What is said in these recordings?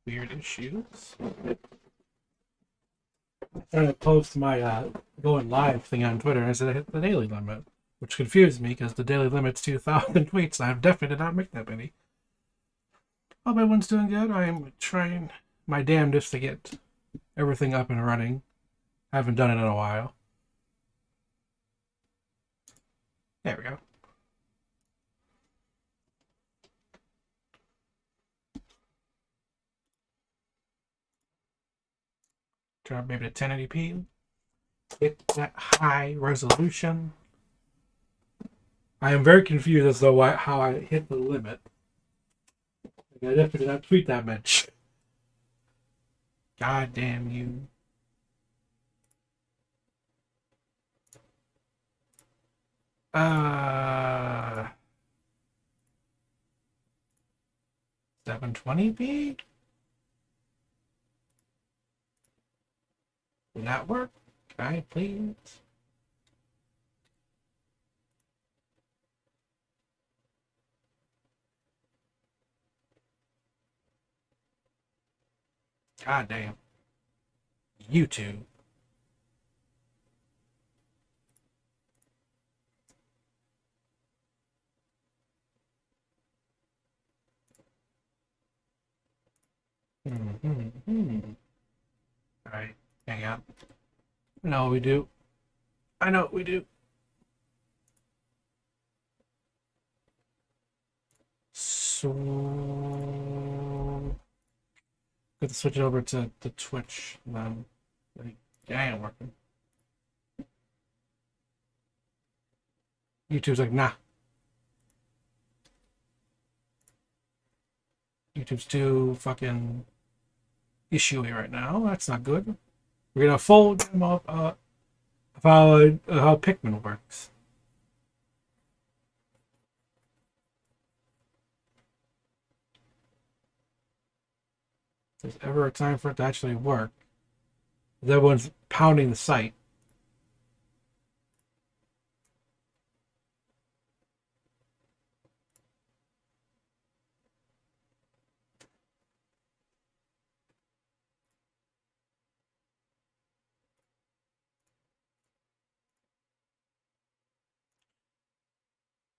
Weird issues. I'm trying to post my going live thing on Twitter, and I said I hit the daily limit, which confused me because the daily limit's 2,000 tweets. And I definitely did not make that many. Hope everyone's doing good. I am trying my damnedest to get everything up and running. I haven't done it in a while. There we go. Turn maybe to 1080p. Get that high resolution. I am very confused as to how I hit the limit. I definitely did not tweet that much. God damn you. Uh, 720p? Will that work? Can I please? God damn. YouTube. Alright, hang out. I know what we do. I know what we do. So got to switch it over to Twitch then. Like, yeah, ain't working. YouTube's like, nah. YouTube's too fucking issuey right now. That's not good. We're gonna full demo of how Pikmin works. If there's ever a time for it to actually work, everyone's pounding the site.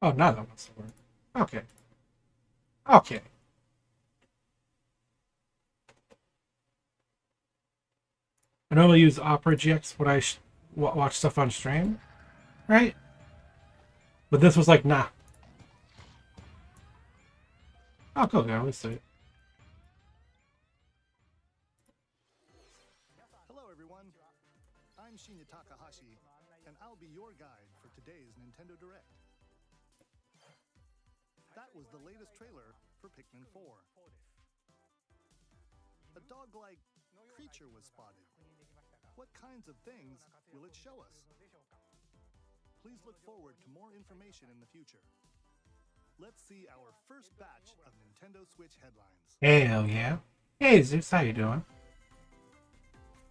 Oh, now that wants to work. Okay. Okay. I normally use Opera GX when I watch stuff on stream, right? But this was like, nah. Oh, cool. Yeah, let's see. Hello, everyone. I'm Shinya Takahashi, and I'll be your guide for today's Nintendo Direct. That was the latest trailer for Pikmin 4. A dog-like creature was spotted. What kinds of things will it show us? Please look forward to more information in the future. Let's see our first batch of Nintendo Switch headlines. Hell yeah. Hey, Zeus, how you doing?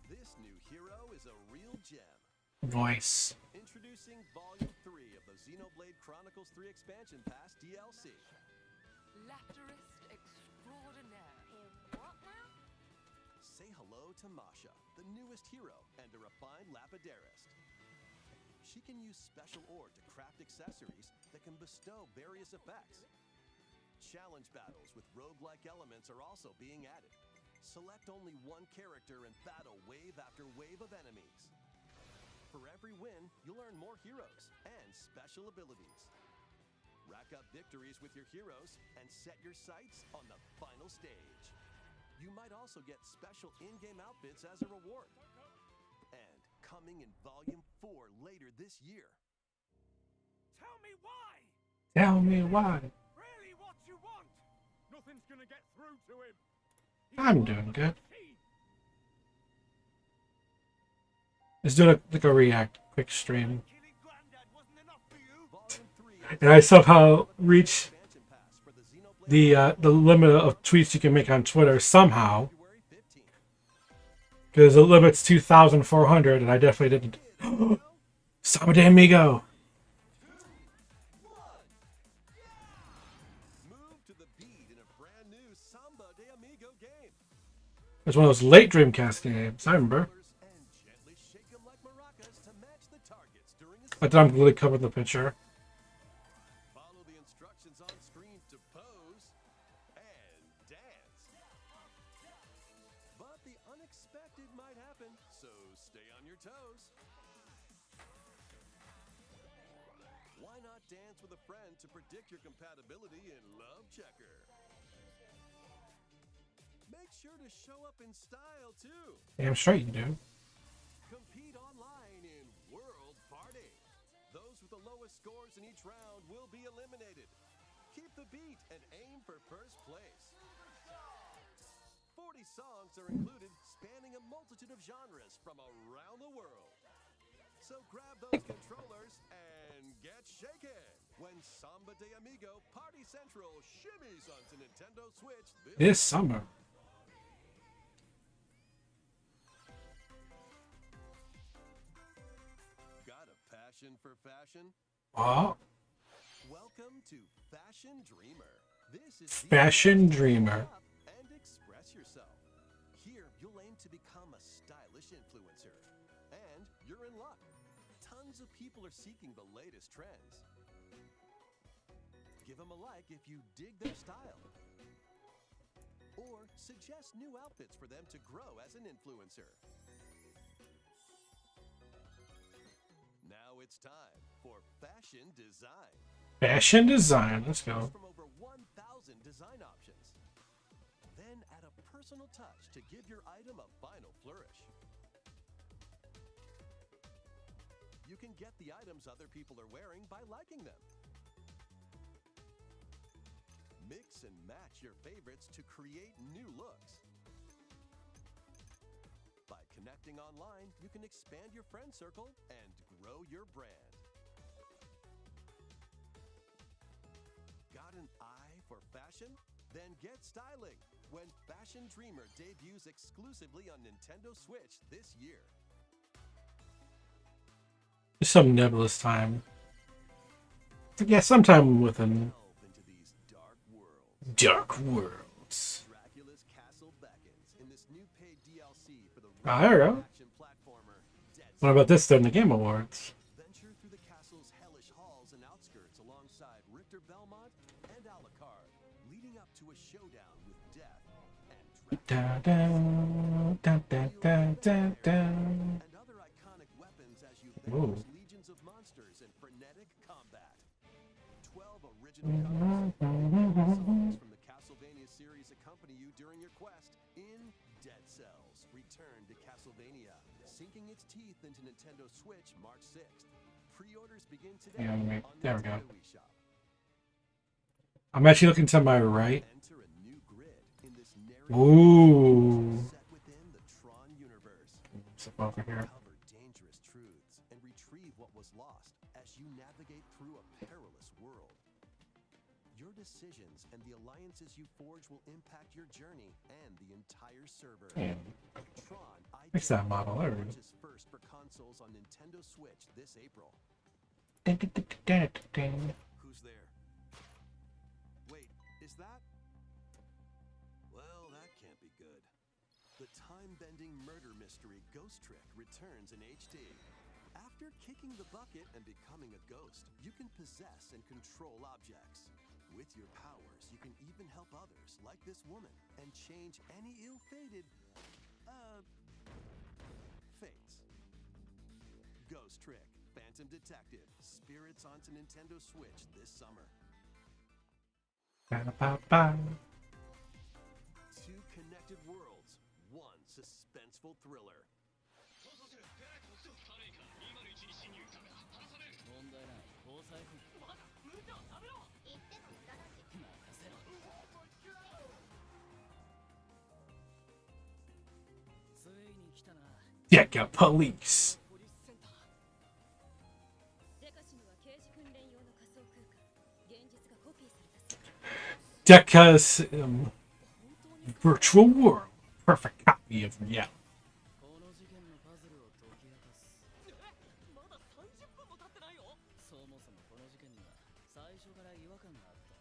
This new hero is a real gem. Voice. Introducing Volume 3 of the Xenoblade Chronicles 3 Expansion Pass DLC. Lapterist extraordinaire. What now? Say hello to Masha, the newest hero and a refined Lapidarist. She can use special ore to craft accessories that can bestow various effects. Challenge battles with roguelike elements are also being added. Select only one character and battle wave after wave of enemies. For every win, you'll earn more heroes and special abilities. Rack up victories with your heroes and set your sights on the final stage. You might also get special in-game outfits as a reward. And coming in Volume 4 later this year. Tell me why! Tell me why. Really what you want! Nothing's gonna get through to him! I'm doing good. Let's do like a react quick stream. Killing Grandad wasn't enough for you? Volume 3 And I somehow reach Expansion Pass for the Xenoblade the limit of tweets you can make on Twitter somehow. February 15th. Because the limit's 2,400 and I definitely didn't. Samba de Amigo! Move to the beat in a brand new Samba de Amigo game. It's one of those late Dreamcast games. I remember. And gently shake them like maracas to match the targets during a I thought I'm really covering the picture. Follow the instructions on screen to pose and dance. But the unexpected might happen, so stay on your toes. Why not dance with a friend to predict your compatibility in Love Checker? Make sure to show up in style too. Damn straight you do. Compete online in World Party. Those with the lowest scores in each round will be eliminated. Keep the beat and aim for first place. 40 songs are included, spanning a multitude of genres from around the world. So grab those controllers and get shaken when Samba de Amigo Party Central shimmies onto Nintendo Switch This summer. Got a passion for fashion? Oh, Welcome to Fashion Dreamer. This is the Fashion place to Dreamer. up and express yourself. Here, you'll aim to become a stylish influencer. And you're in luck. Tons of people are seeking the latest trends. Give them a like if you dig their style. Or suggest new outfits for them to grow as an influencer. Now it's time for fashion design. Fashion design. Let's go. From over 1,000 design options. Then add a personal touch to give your item a final flourish. You can get the items other people are wearing by liking them. Mix and match your favorites to create new looks. By connecting online, you can expand your friend circle and grow your brand. Got an eye for fashion? Then get styling when Fashion Dreamer debuts exclusively on Nintendo Switch this year. There's some nebulous time. Yeah, sometime within Delve into these dark worlds. Dark Worlds. Dracula's castle beckons in this new paid DLC for the Ah, there we go. action platformer Dead What about this during the Game Awards? Venture through the castle's hellish halls and outskirts alongside Richter Belmont and Alucard, leading up to a showdown with death and Da, da, da, da, da, da, da. and other iconic weapons as you Ooh. vanquish legions of monsters in frenetic combat. 12 original covers and songs from the Castlevania series accompany you during your quest in Dead Cells. Return to Castlevania, sinking its teeth into Nintendo Switch March 6th. Pre-orders begin today Yeah, on there we go. Nintendo eShop. I'm actually looking to my right. Enter a new grid in this narrative Ooh. set within the Tron universe. Step over here. Uncover dangerous truths and retrieve what was lost as you navigate through a perilous world. Your decisions and the alliances you forge will impact your journey and the entire server. Damn. Tron Fix that model. There we go. launches first for consoles on Nintendo Switch this April. Ding, ding, ding, ding, ding. Who's there? Wait, is that? Well, that can't be good. The time-bending murder mystery Ghost Trick returns in HD. After kicking the bucket and becoming a ghost, you can possess and control objects. With your powers, you can even help others, like this woman, and change any ill-fated, fates. Ghost Trick, Phantom Detective, Spirits onto Nintendo Switch this summer. Ba-da-ba-ba. Two connected worlds, one suspenseful thriller. 問題ない搭載不まだ無茶を食べろ言ってた無駄だし任せろついに来たな Deca Police. ポリスセンターデカシムは刑事訓練用の仮想空間現実がコピーされたそう Deca's virtual world. Perfect copy of reality. この事件のパズルを解き明かすまだ30分も経ってないよそもそもこの事件には最初から違和感があった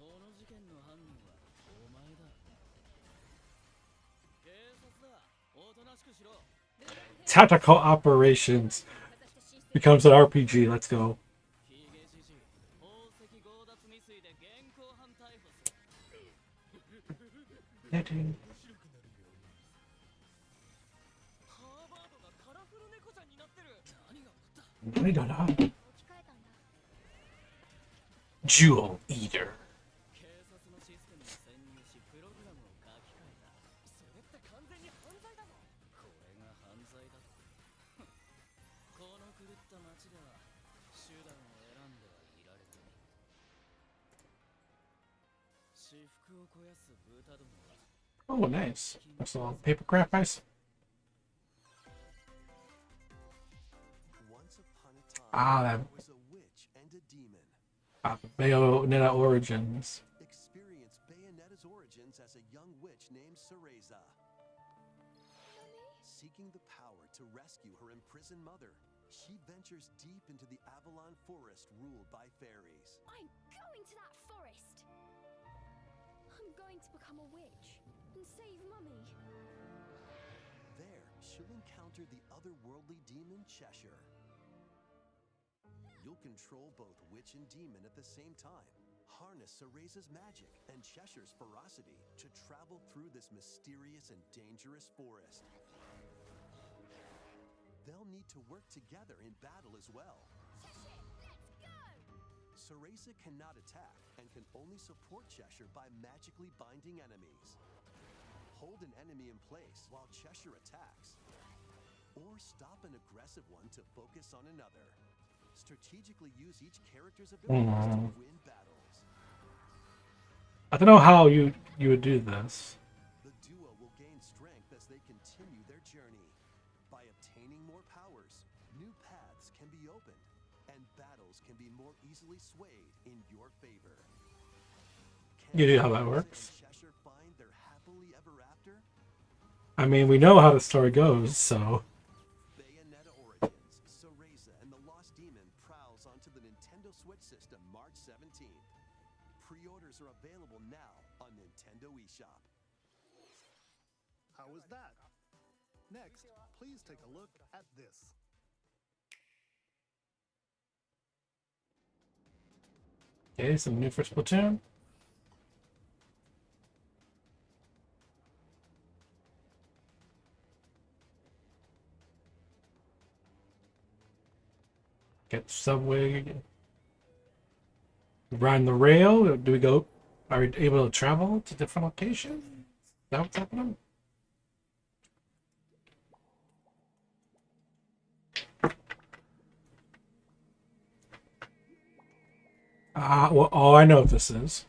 この事件の犯人はお前だおとなしくしろ。 Tactical Operations becomes an RPG. Let's go. ヒゲじじ宝石強奪未遂で現行犯逮捕する。ハーバードがカラフル猫ちゃんになってる。何が起こった？ Jewel Eater. 警察のシステムに潜入しプログラムを書き換えた。それって完全に犯罪だぞ。これが犯罪だと。この狂った街では手段を選んではいられない。私服を肥やす豚どもは Oh, nice. That's a little paper craft ice. Once upon a time, Ah, that there was a witch and a demon. Bayonetta Origins. Experience Bayonetta's origins as a young witch named Cereza. Seeking the power to rescue her imprisoned mother, she ventures deep into the Avalon Forest ruled by fairies. I'm going to that forest! I'm going to become a witch and save Mummy. There, she'll encounter the otherworldly demon Cheshire. You'll control both witch and demon at the same time. Harness Cereza's magic and Cheshire's ferocity to travel through this mysterious and dangerous forest. They'll need to work together in battle as well. Cereza cannot attack and can only support Cheshire by magically binding enemies. Hold an enemy in place while Cheshire attacks, or stop an aggressive one to focus on another. Strategically use each character's abilities to win battles. I don't know how you would do this. The duo will gain strength as they continue their journey. By obtaining more powers, new paths can be opened, and battles can be more easily swayed in your favor. You know how that Can works. Cereza and Cheshire find their happily ever after? I mean, we know how the story goes, so Bayonetta Origins, Cereza and the Lost Demon prowls onto the Nintendo Switch system March 17th. Pre-orders are available now on Nintendo eShop. How was that? Next, please take a look at this. okay, some new for Splatoon. Get subway. Ride the rail. Do we go? Are we able to travel to different locations? Is that what's happening? Well, oh, I know what this is.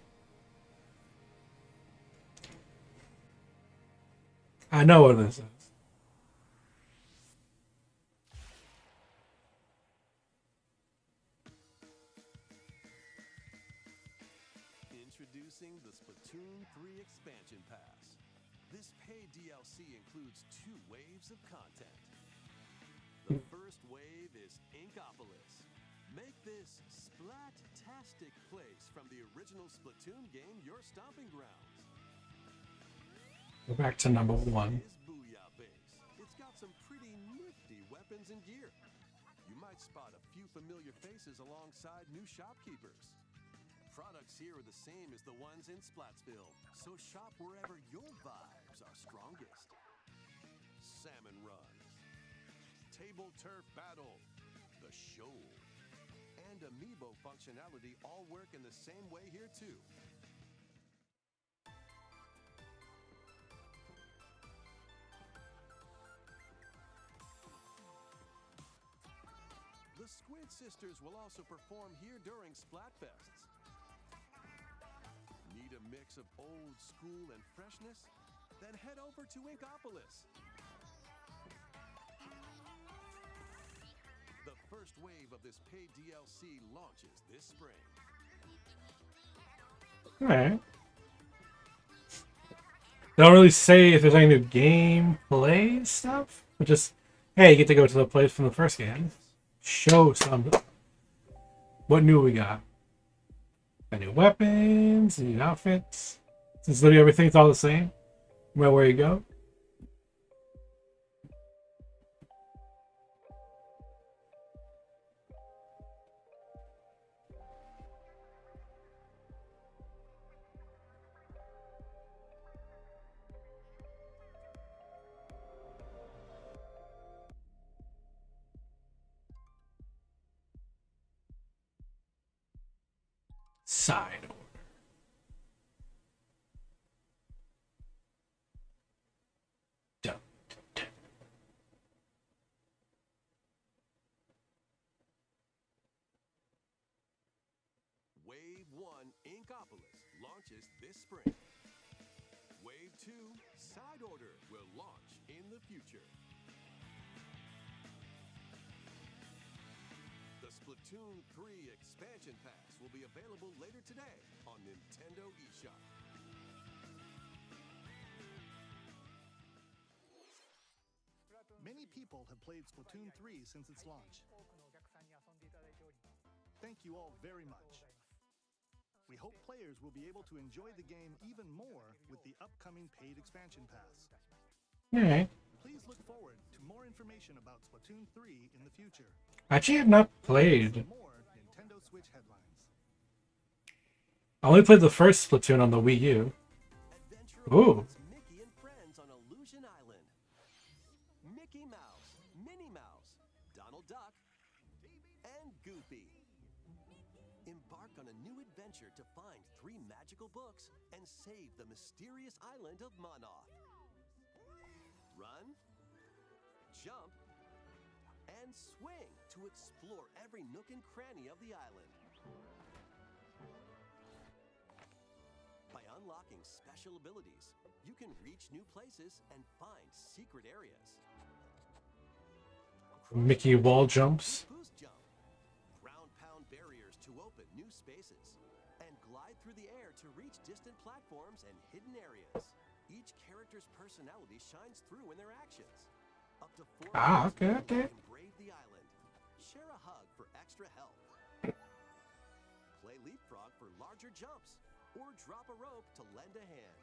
I know what this is. Introducing the Splatoon 3 Expansion Pass. This paid DLC includes 2 waves of content. The first wave is Inkopolis. Make this splat-tastic place from the original Splatoon game your stomping grounds. Go back to number 1. Is Booyah Base. It's got some pretty nifty weapons and gear. You might spot a few familiar faces alongside new shopkeepers. Products here are the same as the ones in Splatsville, so shop wherever your vibes are strongest. Salmon Run, Table Turf Battle, The Shoal, and Amiibo functionality all work in the same way here too. The Squid Sisters will also perform here during Splatfests. Need a mix of old school and freshness? Then head over to Inkopolis. The first wave of this paid DLC launches this spring. Alright. They don't really say if there's any new gameplay stuff, but just, hey, you get to go to the place from the first game. Show some. What new we got? Got new weapons, new outfits. Since literally everything's all the same, no matter where you go. Side order. Dun, dun. Wave 1 Inkopolis launches this spring. Wave 2 Side Order will launch in the future. The Splatoon 3 expansion pass will be available later today on Nintendo eShop. Many people have played Splatoon 3 since its launch. Thank you all very much. We hope players will be able to enjoy the game even more with the upcoming paid expansion pass. Alright. Please look forward to more information about Splatoon 3 in the future. I actually have not played. Some more Nintendo Switch headlines. I only played the first Splatoon on the Wii U. Adventure Ooh. awaits Mickey and friends on Illusion Island. Mickey Mouse, Minnie Mouse, Donald Duck, and Goofy. Embark on a new adventure to find 3 magical books and save the mysterious island of Monoth. Run, jump, and swing to explore every nook and cranny of the island. By unlocking special abilities, you can reach new places and find secret areas. Mickey wall jumps. Boost jump. Ground-pound barriers to open new spaces. And glide through the air to reach distant platforms and hidden areas. Each character's personality shines through in their actions. Up to 4 Okay. can brave the island. Share a hug for extra help. Play leapfrog for larger jumps. Or drop a rope to lend a hand.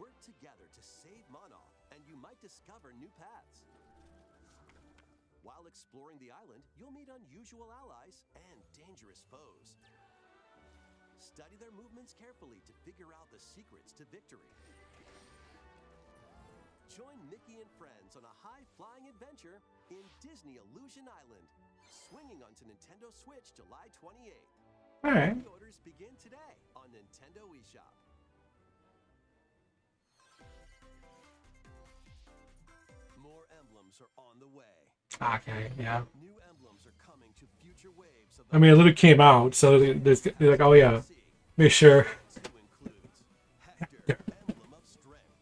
Work together to save Monoth, and you might discover new paths. While exploring the island, you'll meet unusual allies and dangerous foes. Study their movements carefully to figure out the secrets to victory. Join Mickey and friends on a high-flying adventure in Disney Illusion Island, swinging onto Nintendo Switch July 28th. Alright. Pre-orders begin today on Nintendo eShop. More emblems are on the way. Okay, yeah. New emblems are coming to future waves of I mean, it literally came out, so they're like, oh yeah, make sure. Two includes Hector, Emblem of Strength.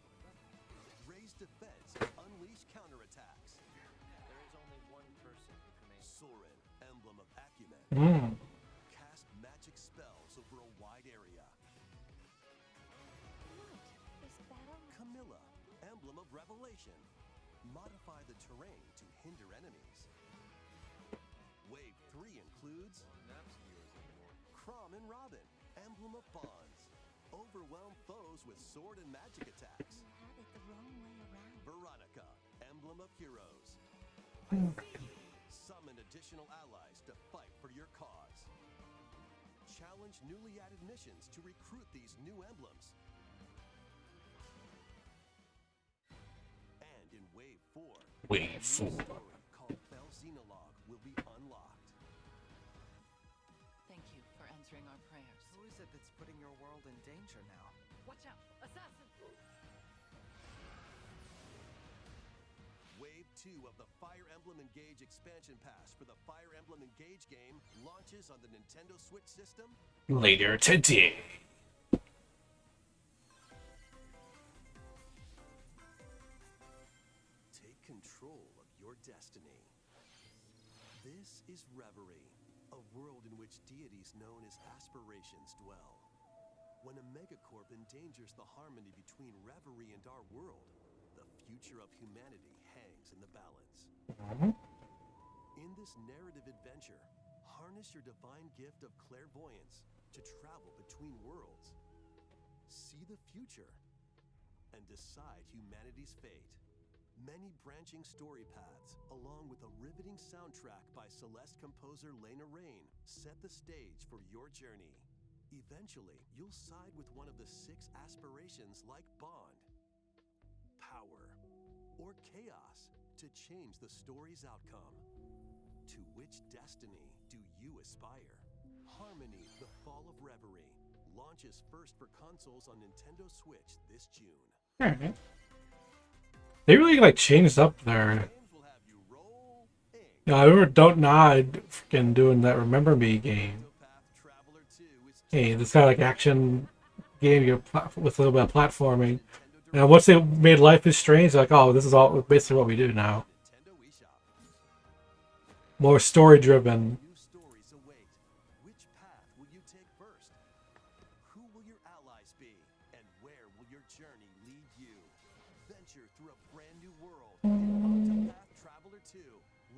Raise defense, unleash counterattacks. There is only one person who commands. Soren, Emblem of Acumen. Mm. Cast magic spells over a wide area. Is better? Camilla, Emblem of Revelation. Modify the terrain to hinder enemies. Wave 3 includes Chrom and Robin, Emblem of Bonds. Overwhelm foes with sword and magic attacks. You had it the wrong way around. Veronica, Emblem of Heroes. Summon additional allies to fight for your cause. Challenge newly added missions to recruit these new emblems. And in Wave 4, Wave a new 4. story called Bell Xenologue will be unlocked. Thank you for answering our prayers. Who is it that's putting your world in danger now? Watch out! Assassin! Wave 2 of the Fire Emblem Engage expansion pass for the Fire Emblem Engage game launches on the Nintendo Switch system. Later today. Take control of your destiny. This is Reverie, a world in which deities known as aspirations dwell. When a megacorp endangers the harmony between Reverie and our world, the future of humanity hangs in the balance. In this narrative adventure, harness your divine gift of clairvoyance to travel between worlds. See the future and decide humanity's fate. Many branching story paths, along with a riveting soundtrack by Celeste composer Lena Raine, set the stage for your journey. Eventually, you'll side with one of the 6 aspirations like Bond, Power, or Chaos to change the story's outcome. To which destiny do you aspire? Harmony: The Fall of Reverie launches first for consoles on Nintendo Switch this June. Alright. They really like changed up their. Games will have you roll ink. You know, I remember Don't Nod freaking doing that Remember Me game. Octopath Traveler 2 is Hey, this kind of like action game with a little bit of platforming. And once they made Life is Strange, like, oh, this is all basically what we do now. Nintendo eShop. More story driven. New stories await. Which path will you take first? Who will your allies be? And where will your journey lead you? Venture through a brand new world in Octopath Traveler 2,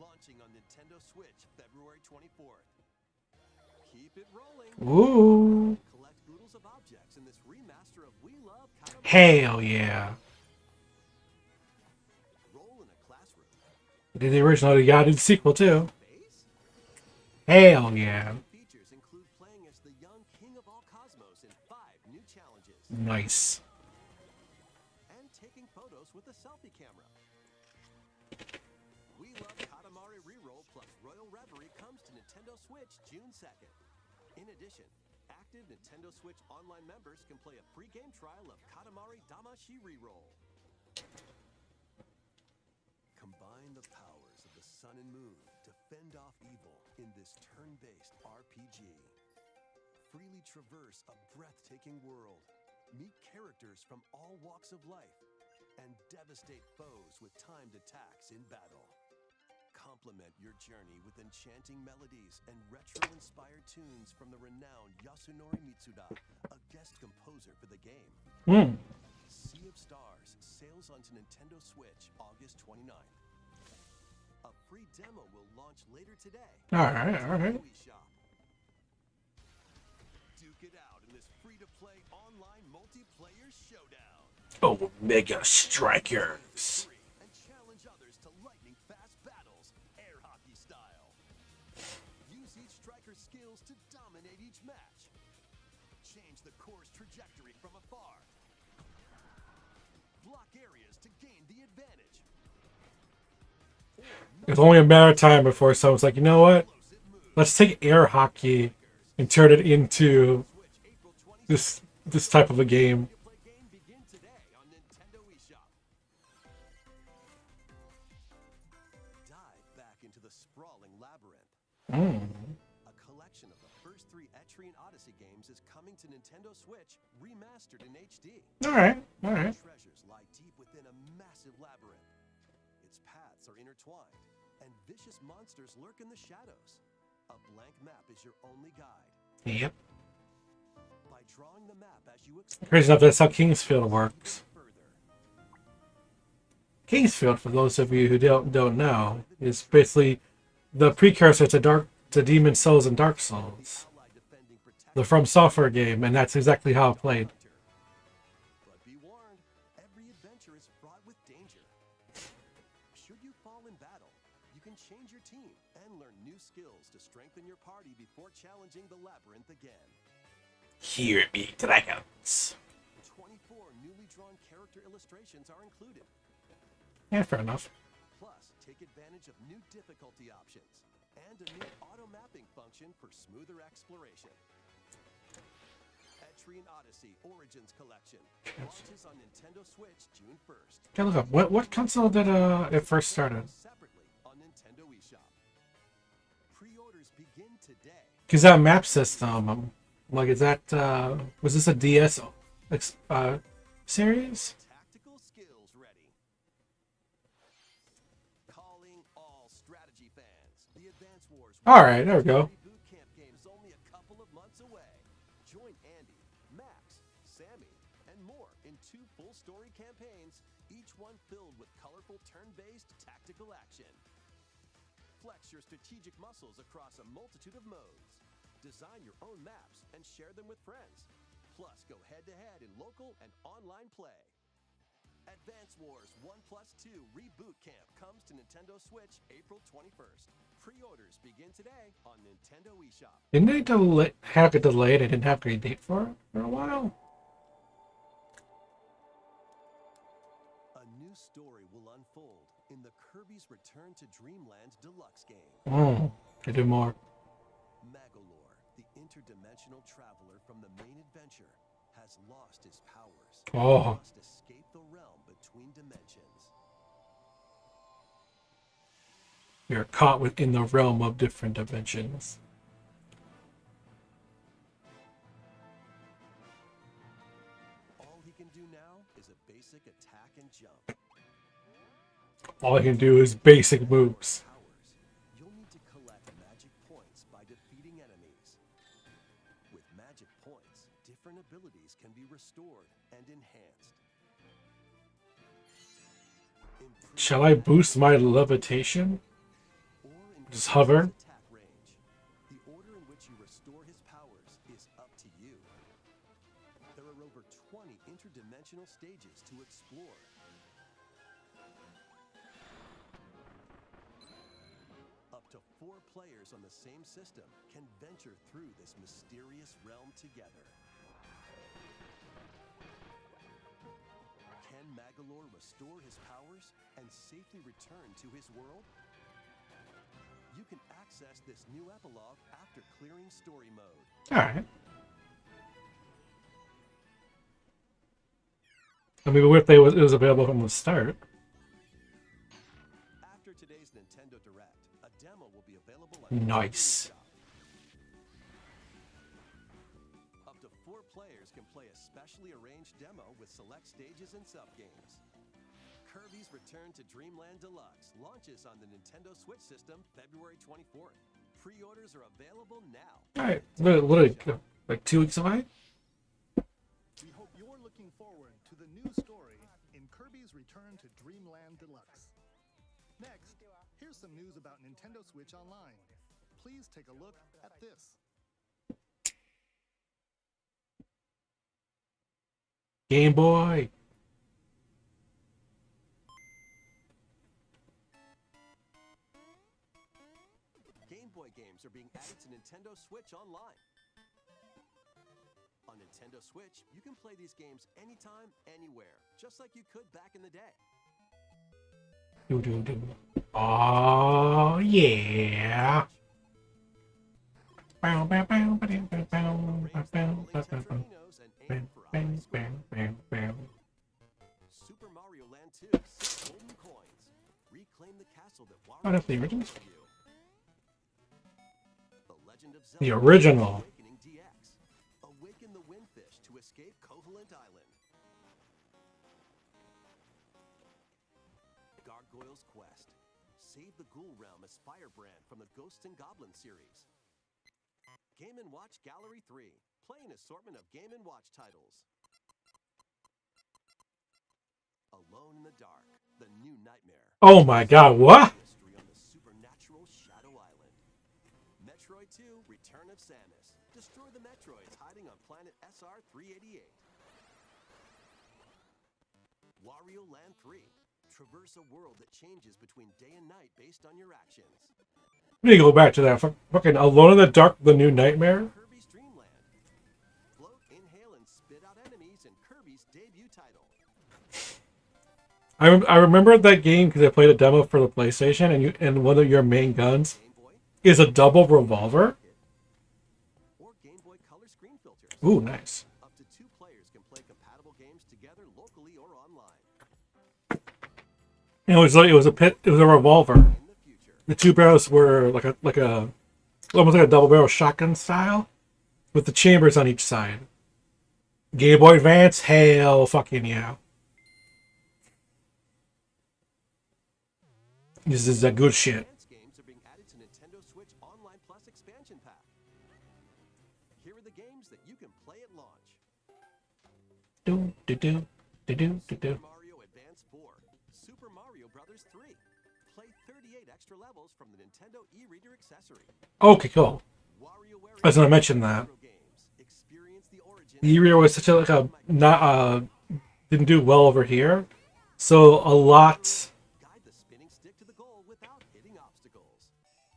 launching on Nintendo Switch February 24th. Keep it rolling. Ooh. Collect oodles of objects in this remaster of We Love Katamari. Hell yeah. Roll in a classroom. They did the original, they got a sequel too. Base? Hell yeah. Features include playing as the young king of all cosmos in 5 new challenges. Nice. And taking photos with a selfie camera. We Love Katamari Reroll plus Royal Reverie comes to Nintendo Switch June 2nd. In addition, active Nintendo Switch Online members can play a free game trial of Katamari Damashi Reroll. Combine the powers of the sun and moon to fend off evil in this turn-based RPG. Freely traverse a breathtaking world, meet characters from all walks of life, and devastate foes with timed attacks in battle. Complement your journey with enchanting melodies and retro-inspired tunes from the renowned Yasunori Mitsuda, a guest composer for the game. Sea of Stars sails onto Nintendo Switch August 29th. A free demo will launch later today. Alright, alright. eShop. Duke it out in this free-to-play online multiplayer showdown. Omega Strikers. And challenge others to lightning-fast battles, air hockey style. Use each striker's skills to dominate each match. Change the course trajectory from afar. Block areas to gain the advantage. It's only a matter of time before someone's like, you know what? Let's take air hockey and turn it into this type of a game. Play game begin today on Nintendo eShop. Dive back into the sprawling labyrinth. A collection of the first 3 Etrian Odyssey games is coming to Nintendo Switch, remastered in HD. Alright, alright. Treasures lie deep within a massive labyrinth. Its paths are intertwined, and vicious monsters lurk in the shadows. A blank map is your only guide. Yep. By drawing the map as you explore, Crazy enough, that's how Kingsfield works. further. Kingsfield, for those of you who don't know, is basically the precursor to Demon Souls and Dark Souls. Ally defending protect. The From Software game, and that's exactly how it played. But be warned, every adventure is fraught with danger. Should you fall in battle, you can change your team and learn new skills to strengthen your party before challenging the labyrinth again. Hear me, dragons. 24 newly drawn character illustrations are included. Yeah, fair enough. Plus, take advantage of new difficulty options and a new auto mapping function for smoother exploration. Etrian Odyssey Origins Collection launches on Nintendo Switch June 1st. Okay, look up. What console did it first started? Separately on Nintendo eShop. Pre-orders begin today. Because that map system, like, is that was this a DS series? Tactical skills ready. Calling all strategy fans. The Advance Wars. All right, there we go. Boot Camp game is only a couple of months away. Join Andy, Max, Sammy, and more in 2 full story campaigns, each one filled with colorful turn-based tactical action. Flex your strategic muscles across a multitude of modes. Design your own maps and share them with friends. Plus, go head-to-head in local and online play. Advance Wars 1+2 Reboot Camp comes to Nintendo Switch April 21st. Pre-orders begin today on Nintendo eShop. Didn't they have it delayed? They didn't have a date for it for a while. A new story will unfold in the Kirby's Return to Dreamland Deluxe game. They do more. Magolor, the interdimensional traveler from the main adventure has lost his powers. Oh. He must escape the realm between dimensions. You're caught within the realm of different dimensions. All he can do now is a basic attack and jump. All I can do is basic moves. Powers, you'll need to collect magic points by defeating enemies. With magic points, different abilities can be restored and enhanced. Improve Shall I boost my levitation? or Just increase hover? his attack range. The order in which you restore his powers is up to you. There are over 20 interdimensional stages to explore. Up to 4 players on the same system can venture through this mysterious realm together. Can Magalore restore his powers and safely return to his world? You can access this new epilogue after clearing story mode. Alright. I mean, what if it was available from the start? After today's Nintendo Direct, a demo will be available on the Nice. Shop. Up to 4 players can play a specially arranged demo with select stages and sub-games. Kirby's Return to Dreamland Deluxe launches on the Nintendo Switch system February 24th. Pre-orders are available now. Alright. Literally, like 2 weeks away? We hope you're looking forward to the new story in Kirby's Return to Dreamland Deluxe. Next, here's some news about Nintendo Switch Online. Please take a look at this. Game Boy. Game Boy games are being added to Nintendo Switch Online. On Nintendo Switch, you can play these games anytime, anywhere, just like you could back in the day. Oh, yeah. Bow, bow, bow, ba, ding, bow, bow, bow, bow, bow, bow, bow. And Bam, aim for bam, optimal bam, score. bam, bam. Super Mario Land 2, 6 golden coins. Reclaim the castle that Wario Oh, that's the built original? for you. The Legend of The Zelda original. Awakening DX. Awaken the Windfish to escape Koholint Island. Gargoyle's Quest. Save the Ghoul Realm as Firebrand from the Ghosts and Goblins series. Game & Watch Gallery 3. Play an assortment of Game & Watch titles. Alone in the Dark. The New Nightmare. Oh my god, what? Mystery on the supernatural Shadow Island. Metroid 2: Return of Samus. Destroy the Metroids hiding on planet SR-388. Wario Land 3. Traverse a world that changes between day and night based on your actions. We need to go back to that. Fucking Alone in the Dark, The New Nightmare. Kirby's Dream Land. Float, inhale, and spit out enemies in Kirby's debut title. I remember that game because I played a demo for the PlayStation, and one of your main guns Game Boy is a double revolver. or Game Boy Color screen filters. Ooh, nice. Up to 2 players can play compatible games together locally or online. And it was a revolver. In the future, The 2 barrels were like a almost like a double barrel shotgun style, with the chambers on each side. Game Boy Advance, hell, fucking yeah. This is a good shit. advanced games are being added to Nintendo Switch Online Plus expansion pack. Here are the games that you can play at launch. Do do do do do do do. Super Mario Advance 4, Super Mario Brothers 3. Play 38 extra levels from the Nintendo e-reader accessory. Okay, cool. WarioWare I was gonna mention that. Retro games. Experience the origin The E-reader was such a not didn't do well over here, so a lot Guide the spinning stick to the goal without hitting obstacles.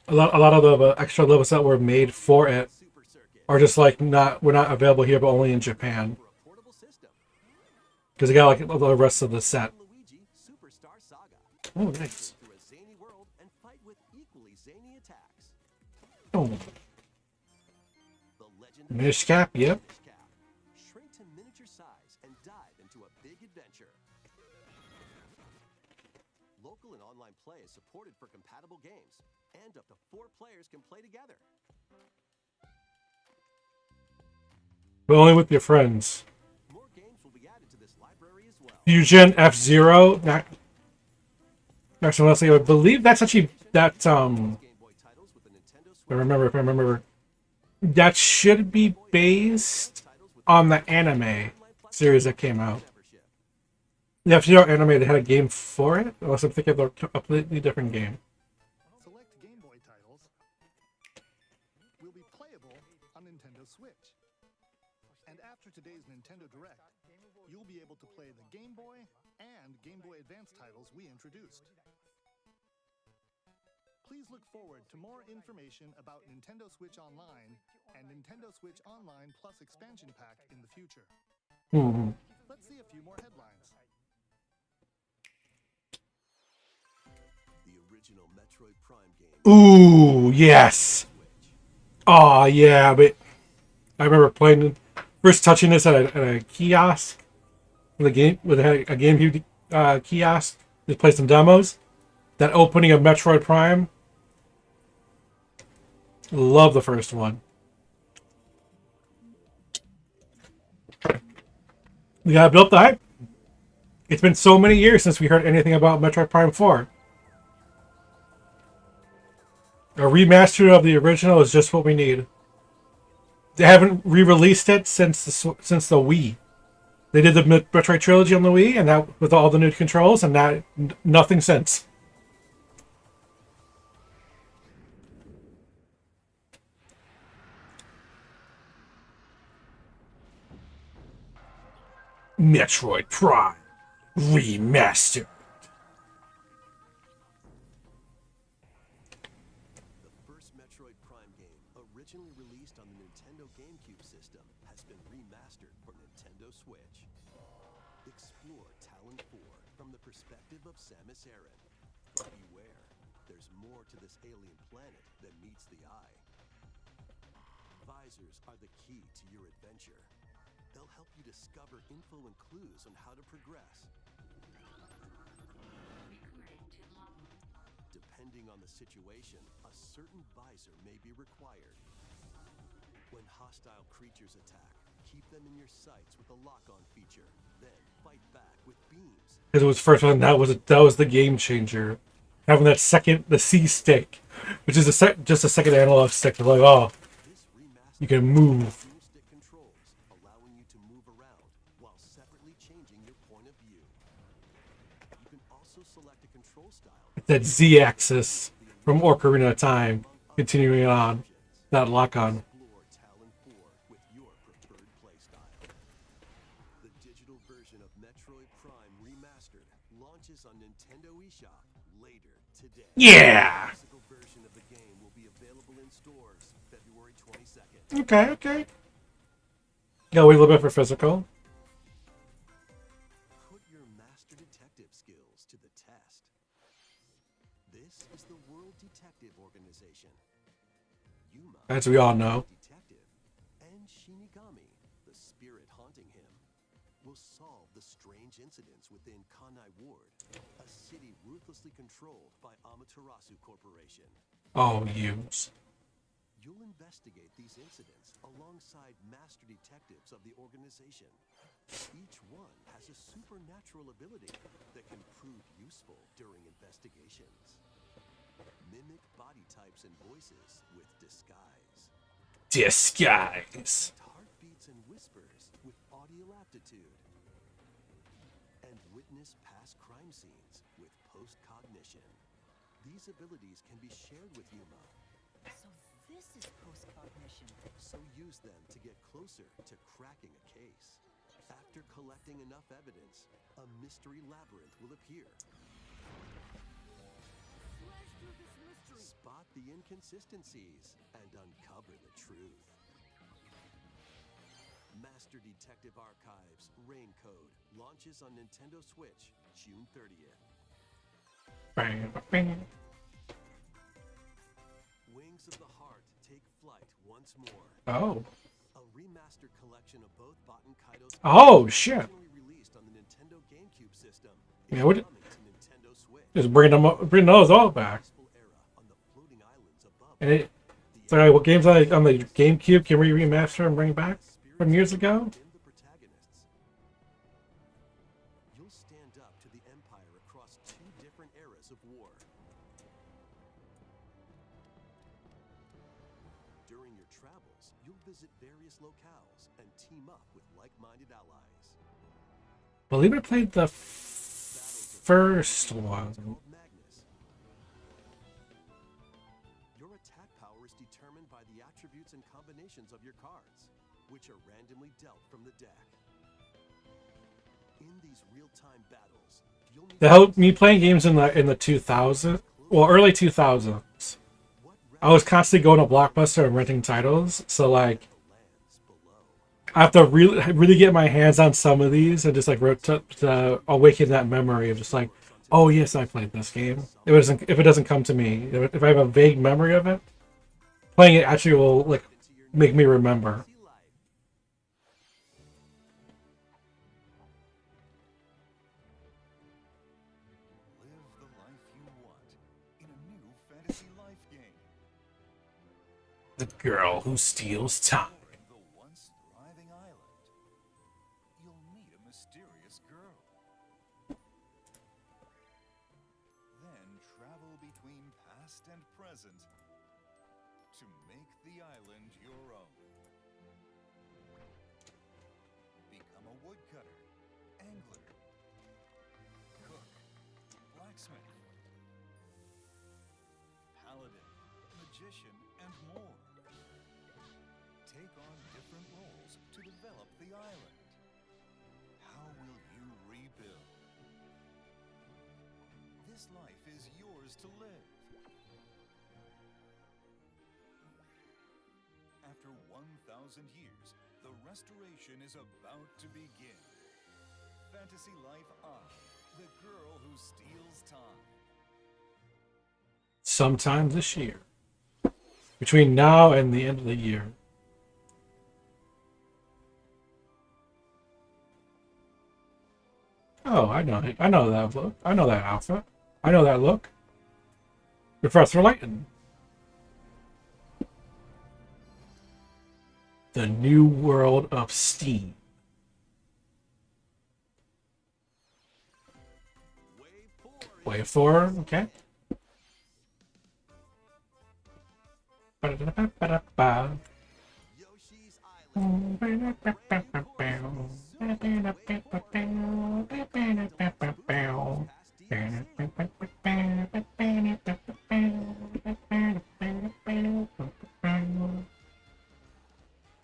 of the extra levels that were made for it Super Circuit are just like were not available here, but only in Japan, for a portable system. because they got like the rest of the set. Luigi Superstar Saga. Oh, nice. Through a zany world and fight with equally zany attacks. Oh, The legend of Minish Cap, yep. Minish Cap. Shrink to miniature size and dive into a big adventure. Local and online play is supported for compatible games, and up to 4 players can play together. But only with your friends. More games will be added to this library as well. Fusion F-Zero. Actually, honestly, I believe that's actually that Game Boy titles with the Nintendo if Switch. I remember, that should be based on the anime series that came out. Membership. The F-Zero anime, they had a game for it, unless I'm thinking of a completely different game. Select Game Boy titles will be playable on Nintendo Switch. And after today's Nintendo Direct, you'll be able to play the Game Boy and Game Boy Advance titles we introduced. Please look forward to more information about Nintendo Switch Online and Nintendo Switch Online Plus expansion pack in the future. Hmm. Let's see a few more headlines. The original Metroid Prime game. Ooh, yes. Oh, yeah, but I remember playing, first touching this at a kiosk, with a GameCube kiosk to play some demos. That opening of Metroid Prime. Love the first one. We gotta build up the hype. It's been so many years since we heard anything about Metroid Prime 4. A remaster of the original is just what we need. They haven't re-released it since the Wii. They did the Metroid trilogy on the Wii, and that with all the new controls, and that nothing since. Metroid Prime Remastered. The first Metroid Prime game, originally released on the Nintendo GameCube system, has been remastered for Nintendo Switch. Explore Talon 4 from the perspective of Samus Aran. But beware, there's more to this alien planet than meets the eye. Visors are the key to your adventure. They'll help you discover info and clues on how to progress. Depending on the situation, a certain visor may be required. When hostile creatures attack, keep them in your sights with the lock-on feature. Then fight back with beams. Because it was first one, that was the game changer. Having that the C stick, which is just a second analog stick. Like, oh, This remaster you can move. dual stick controls, allowing you to move around while separately changing your point of view. You can also select a control style. That Z-axis from Ocarina of Time, continuing on, that lock-on. Explore Talon 4 with your preferred playstyle. The digital version of Metroid Prime Remastered launches on Nintendo eShop later today. Yeah. The physical version of the game will be available in stores February 22nd. Okay. Gotta wait a little bit for physical. Put your master detective skills to the test. This is the World Detective Organization. Yuma, As we all know. detective, and Shinigami, the spirit haunting him, will solve the strange incidents within Kanai Ward, a city ruthlessly controlled by Amaterasu Corporation. Oh, use. You'll investigate these incidents alongside master detectives of the organization. Each one has a supernatural ability that can prove useful during investigations. Mimic body types and voices with disguise. Disguise. Heartbeats and whispers with audio aptitude. And witness past crime scenes with post-cognition. These abilities can be shared with Yuma, So this is post-cognition. so use them to get closer to cracking a case. After collecting enough evidence, a mystery labyrinth will appear. Spot the inconsistencies and uncover the truth. Master Detective Archives Rain Code launches on Nintendo Switch June 30th. Bang, bang. Wings of the Heart take flight once more. Oh. Collector collection of both Baten Kaido's Oh shit! originally released on the Nintendo GameCube system is Yeah, what? coming to Nintendo Switch. Just bring those all back. Peaceful era on the floating islands above. And it, sorry, what games on the GameCube can we remaster and bring back from years ago? In the protagonists. You'll stand up to the Empire across two different eras of war. During your travels, you'll visit various locales and team up with like-minded allies. Believe I played the first one. Called Magnus. Your attack power is determined by the attributes and combinations of your cards, which are randomly dealt from the deck. In these real-time battles, you'll need That helped me playing games in the 2000s, well, early 2000s. I was constantly going to Blockbuster and renting titles, so like lands below. I have to really get my hands on some of these and just like to awaken that memory of just like, oh yes, I played this game. If it doesn't come to me, if I have a vague memory of it, playing it actually will like make me remember. See life. Live the life you want in a new fantasy life game. The girl who steals time. The once thriving island. You'll meet a mysterious girl. Then travel between past and present to make the island your own. Become a woodcutter, angler, cook, blacksmith, paladin, magician, and more. Take on different roles to develop the island. How will you rebuild? This life is yours to live. After 1,000 years, the restoration is about to begin. Fantasy Life I, the girl who steals time. Sometime this year. Between now and the end of the year. Oh, I know that look. I know that outfit. I know that look. Professor Layton. The new world of Steam. Wave 4, okay. Ba-da-da-ba-ba-da-ba. Yoshi's Island.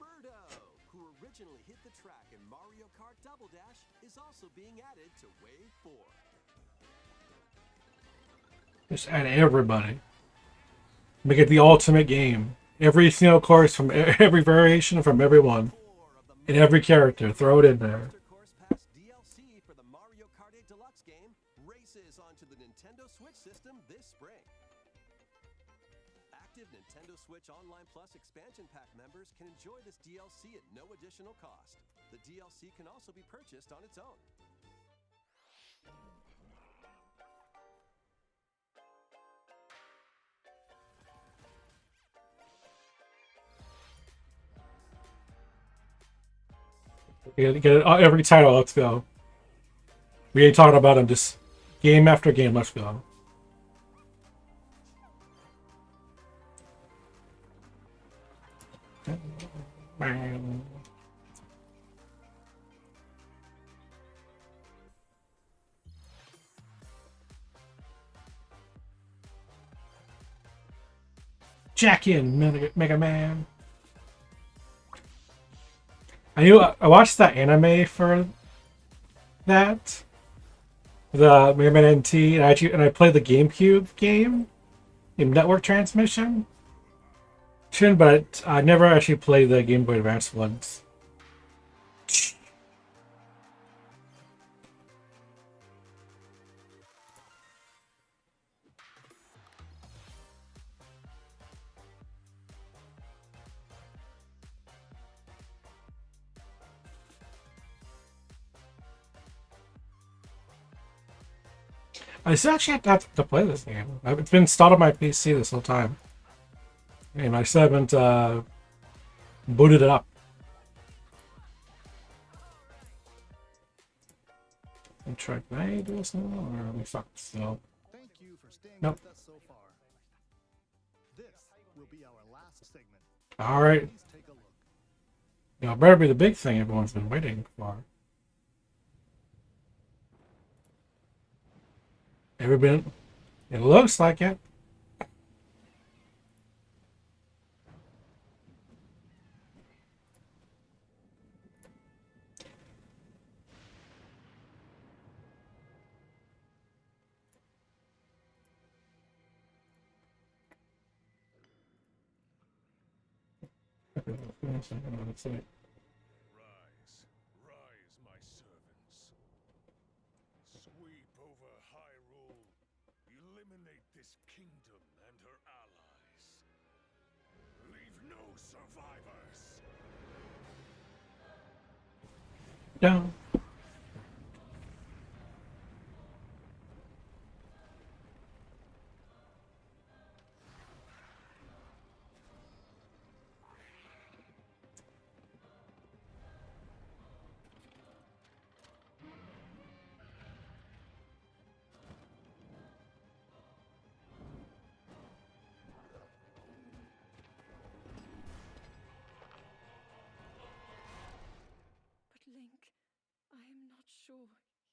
Birdo, who originally hit the track in Mario Kart Double Dash, is also being added to Wave 4. Just add everybody. Make it the ultimate game. Every single course from every variation from everyone. 4 of the And every character. Throw it in there. Master Course Pass DLC for the Mario Kart 8 Deluxe game races onto the Nintendo Switch system this spring. Active Nintendo Switch Online Plus expansion pack members can enjoy this DLC at no additional cost. The DLC can also be purchased on its own. Get it, every title, let's go. We ain't talking about them, just game after game, let's go. Jack in Mega Man. I watched that anime for that, the Mega Man NT, and I played the GameCube game in Network Transmission. But I never actually played the Game Boy Advance ones. I still actually have to play this game. It's been installed on my PC this whole time. And I still haven't booted it up. And try, can I do this now? Or are we fucked still? Thank you for staying Nope. with us so far. This will be our last segment. Alright. Please take a look. You know, it better be the big thing everyone's been waiting for. Everybody, it looks like it. Let's see. Rise, rise, my servants. Sweep over Hyrule. Eliminate this kingdom and her allies. Leave no survivors. Down. But Link, I am not sure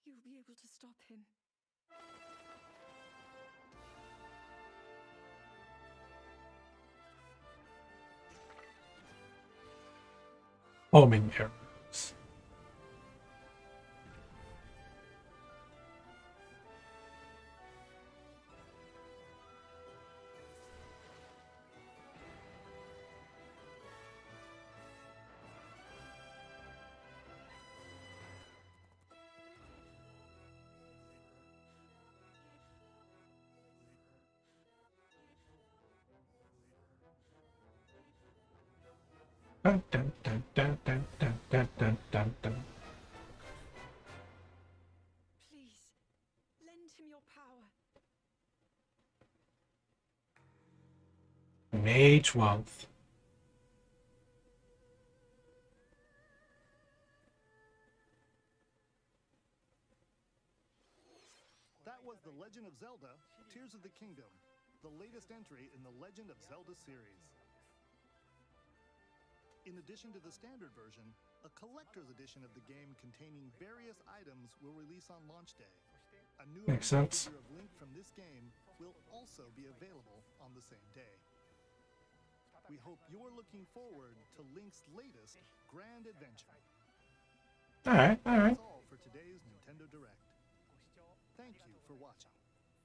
you'll be able to stop him. Homing arrows. Dun, dun, dun, dun, dun, dun, dun, dun, dun, dun. Please, lend him your power. May 12th. That was The Legend of Zelda: Tears of the Kingdom, the latest entry in the Legend of Zelda series. In addition to the standard version, a collector's edition of the game containing various items will release on launch day. A new Makes action sense. figure of Link from this game will also be available on the same day. We hope you're looking forward to Link's latest grand adventure. Alright, alright. That's all for today's Nintendo Direct. Thank you for watching.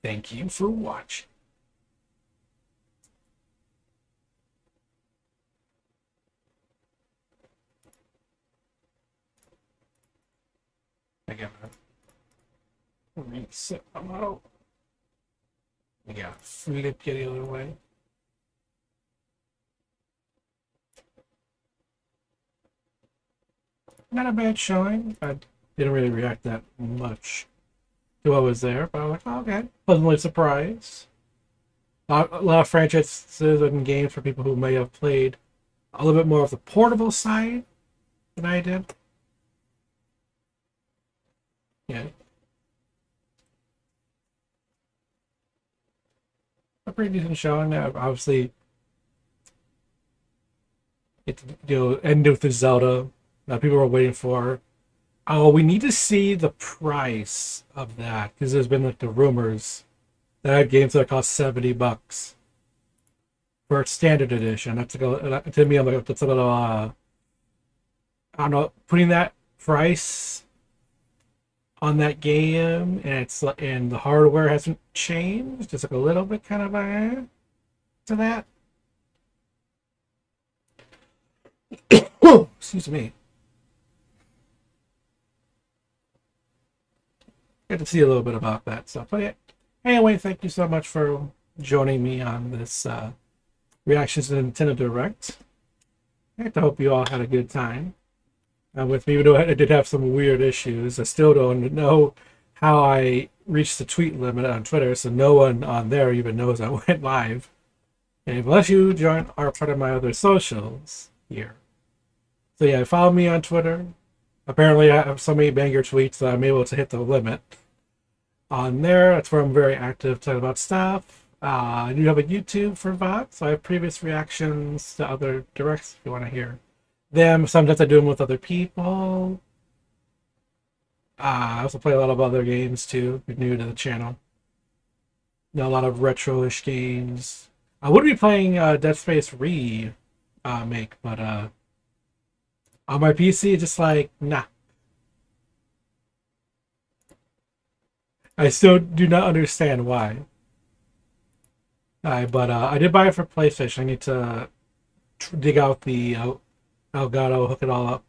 Thank you for watching. I gotta reset them out. We gotta flip it the other way. Not a bad showing. I didn't really react that much to what was there, but I was like, oh, okay. Pleasantly surprised. A lot of franchises and games for people who may have played a little bit more of the portable side than I did. Yeah. A pretty decent showing. Obviously, it end with the Zelda that people were waiting for. Oh, we need to see the price of that because there's been like the rumors that games that cost $70 for its standard edition. That's like to me, I'm like, that's a little. I don't know, putting that price on that game and and the hardware hasn't changed. Just like a little bit, kind of to that. Excuse me. Get to see a little bit about that stuff. But yeah, anyway, thank you so much for joining me on this reactions to the Nintendo Direct. I hope you all had a good time with me, even though I did have some weird issues. I still don't know how I reached the tweet limit on Twitter, so no one on there even knows I went live. And unless you join are part of my other socials here. So yeah, follow me on Twitter. Apparently I have so many banger tweets that I'm able to hit the limit on there. That's where I'm very active talking about stuff. I do have a YouTube for VOD, so I have previous reactions to other directs if you want to hear them. Sometimes I do them with other people. I also play a lot of other games too, if you're new to the channel. You know, a lot of retro-ish games. I would be playing Dead Space remake, but on my PC, just like, nah. I still do not understand why. But I did buy it for PlayStation. I need to dig out the Elgato, hook it all up.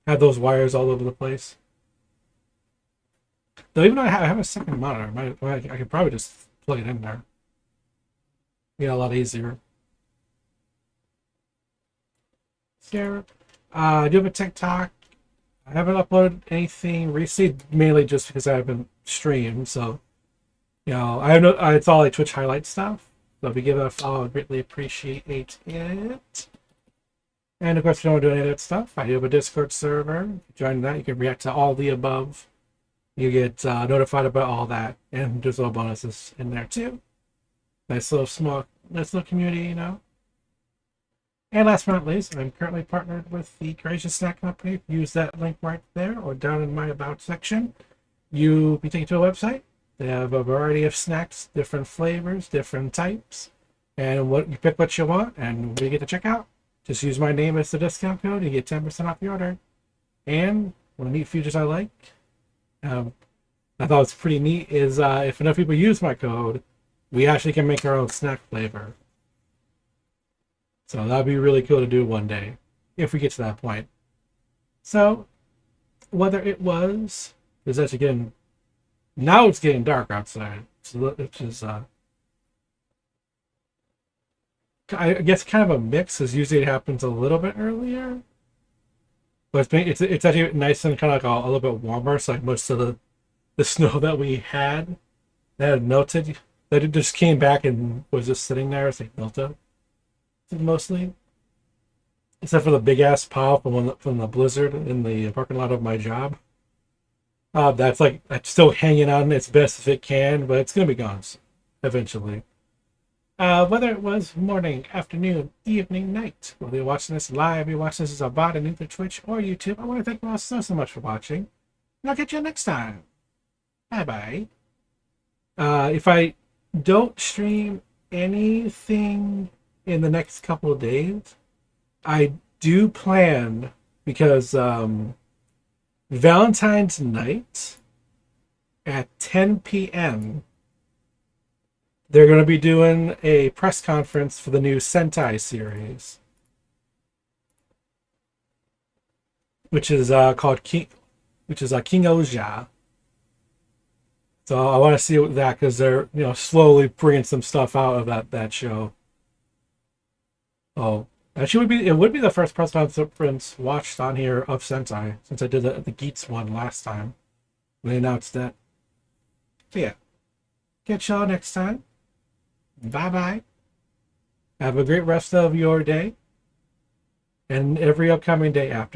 Have those wires all over the place. Though even though I have a second monitor, I could probably just plug it in there. Get a lot easier. Here, I do have a TikTok. I haven't uploaded anything recently, mainly just because I haven't streamed. So, you know, I have no. It's all like Twitch highlight stuff. So if you give it a follow, I'd greatly appreciate it. And of course, if you don't want to do any of that stuff, I do have a Discord server. If you join that, you can react to all the above. You get notified about all that, and there's little bonuses in there too. Nice little community, you know. And last but not least, I'm currently partnered with the Gracious Snack Company. Use that link right there or down in my About section. You'll be taken to a website. They have a variety of snacks, different flavors, different types, and you pick what you want, and when you get to check out, just use my name as the discount code. You get 10% off your order. And one of the neat features I like, I thought was pretty neat, is if enough people use my code, we actually can make our own snack flavor. So that'd be really cool to do one day, if we get to that point. So, whether it was, because that's again, now it's getting dark outside, so which is, I guess kind of a mix, because usually it happens a little bit earlier. But it's actually nice and kind of like a little bit warmer, so like most of the snow that we had, that had melted, that it just came back and was just sitting there as like melted. Mostly, except for the big ass pile from the blizzard in the parking lot of my job. That's still hanging on its best if it can, but it's gonna be gone eventually. Whether it was morning, afternoon, evening, night, whether you're watching this live, you're watching this as a bot on either Twitch or YouTube, I want to thank you all so much for watching, and I'll catch you next time. Bye bye. If I don't stream anything in the next couple of days, I do plan, because Valentine's night at 10 p.m. they're going to be doing a press conference for the new Sentai series, which is called King Oja. So I want to see that, because they're slowly bringing some stuff out of that show. Oh, actually, it would be the first press conference watched on here of Sentai, since I did the Geats one last time when they announced that. So yeah, catch y'all next time. Bye bye. Have a great rest of your day and every upcoming day after.